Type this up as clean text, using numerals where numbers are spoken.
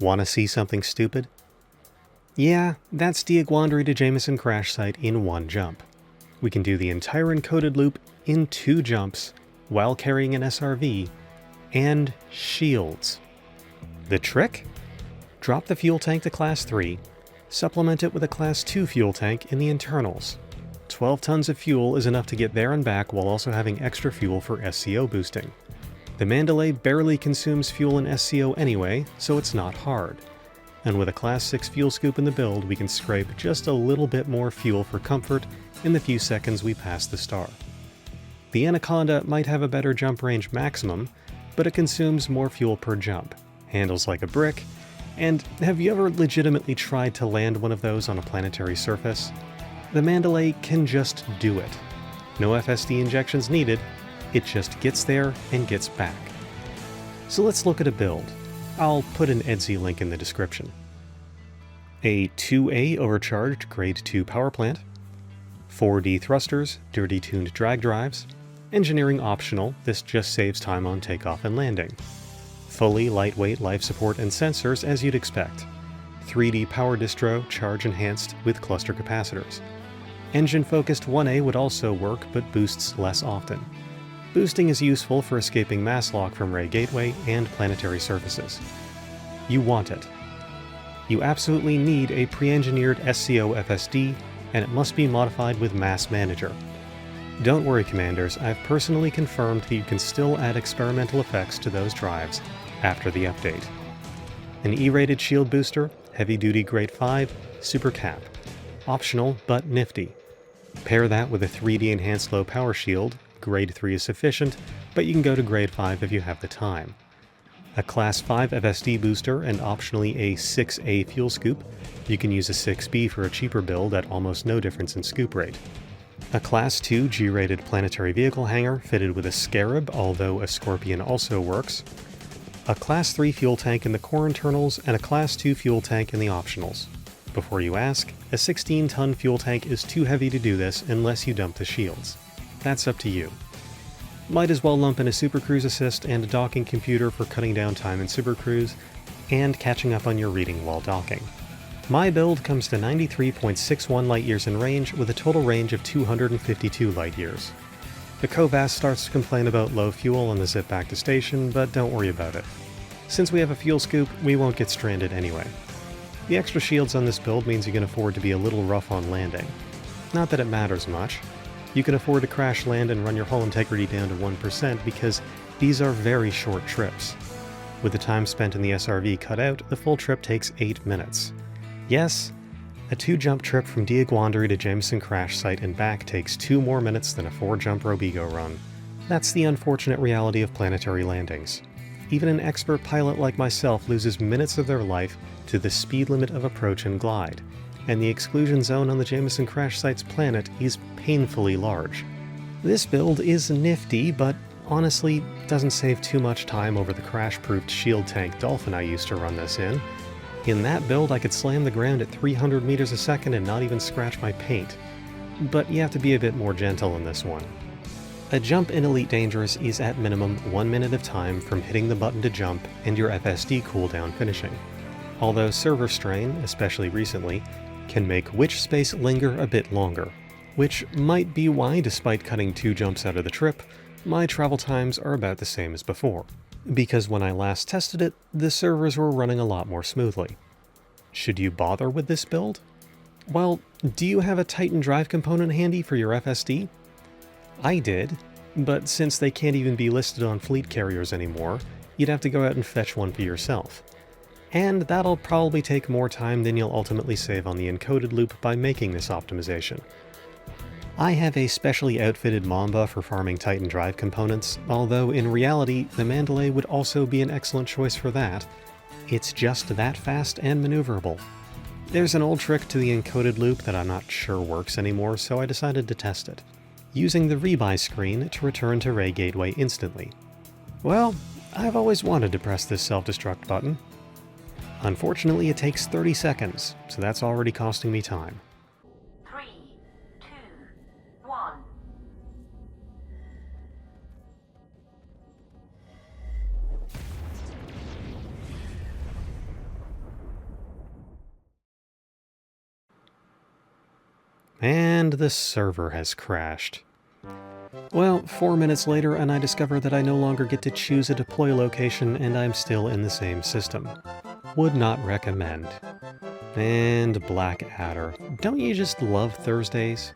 Want to see something stupid? Yeah, that's Diaguandri to Jameson Crash Site in one jump. We can do the entire encoded loop in 2 jumps while carrying an SRV and shields. The trick? Drop the fuel tank to Class 3, supplement it with a Class 2 fuel tank in the internals. 12 tons of fuel is enough to get there and back while also having extra fuel for SCO boosting. The Mandalay barely consumes fuel in SCO anyway, so it's not hard. And with a Class 6 fuel scoop in the build, we can scrape just a little bit more fuel for comfort in the few seconds we pass the star. The Anaconda might have a better jump range maximum, but it consumes more fuel per jump, handles like a brick, and have you ever legitimately tried to land one of those on a planetary surface? The Mandalay can just do it. No FSD injections needed, it just gets there and gets back. So let's look at a build. I'll put an EDSY link in the description. A 2A overcharged Grade 2 power plant, 4D thrusters, dirty tuned drag drives, engineering optional, this just saves time on takeoff and landing. Fully lightweight life support and sensors as you'd expect. 3D power distro, charge enhanced with cluster capacitors. Engine focused 1A would also work but boosts less often. Boosting is useful for escaping mass lock from Ray Gateway and planetary surfaces. You want it. You absolutely need a pre-engineered SCO FSD, and it must be modified with Mass Manager. Don't worry, Commanders, I've personally confirmed that you can still add experimental effects to those drives after the update. An E-rated shield booster, heavy-duty Grade 5, Super Cap. Optional, but nifty. Pair that with a 3D enhanced low power shield. Grade 3 is sufficient, but you can go to Grade 5 if you have the time. A Class 5 FSD booster and optionally a 6A fuel scoop. You can use a 6B for a cheaper build at almost no difference in scoop rate. A Class 2 G-rated planetary vehicle hangar fitted with a Scarab, although a Scorpion also works. A Class 3 fuel tank in the core internals and a Class 2 fuel tank in the optionals. Before you ask, a 16-ton fuel tank is too heavy to do this unless you dump the shields. That's up to you. Might as well lump in a Super Cruise assist and a docking computer for cutting down time in Super Cruise and catching up on your reading while docking. My build comes to 93.61 light-years in range with a total range of 252 light-years. The Covas starts to complain about low fuel on the zip back to station, but don't worry about it. Since we have a fuel scoop, we won't get stranded anyway. The extra shields on this build means you can afford to be a little rough on landing. Not that it matters much. You can afford to crash land and run your hull integrity down to 1% because these are very short trips. With the time spent in the SRV cut out, the full trip takes 8 minutes. Yes, a 2-jump trip from Diaguandri to Jameson Crash Site and back takes 2 more minutes than a 4-jump Robigo run. That's the unfortunate reality of planetary landings. Even an expert pilot like myself loses minutes of their life to the speed limit of approach and glide, and the exclusion zone on the Jameson Crash Site's planet is painfully large. This build is nifty, but honestly doesn't save too much time over the crash-proofed shield tank Dolphin I used to run this in. In that build I could slam the ground at 300 meters a second and not even scratch my paint. But you have to be a bit more gentle in this one. A jump in Elite Dangerous is at minimum 1 minute of time from hitting the button to jump and your FSD cooldown finishing. Although server strain, especially recently, can make witch space linger a bit longer, which might be why, despite cutting 2 jumps out of the trip, my travel times are about the same as before, because when I last tested it, the servers were running a lot more smoothly. Should you bother with this build? Well, do you have a Titan drive component handy for your FSD? I did, but since they can't even be listed on fleet carriers anymore, you'd have to go out and fetch one for yourself. And that'll probably take more time than you'll ultimately save on the encoded loop by making this optimization. I have a specially outfitted Mamba for farming Titan drive components, although in reality the Mandalay would also be an excellent choice for that. It's just that fast and maneuverable. There's an old trick to the encoded loop that I'm not sure works anymore, so I decided to test it, using the rebuy screen to return to Ray Gateway instantly. Well, I've always wanted to press this self-destruct button. Unfortunately, it takes 30 seconds, so that's already costing me time. 3, 2, 1. And the server has crashed. Well, 4 minutes later, and I discover that I no longer get to choose a deploy location and I'm still in the same system. Would not recommend. And Blackadder. Don't you just love Thursdays?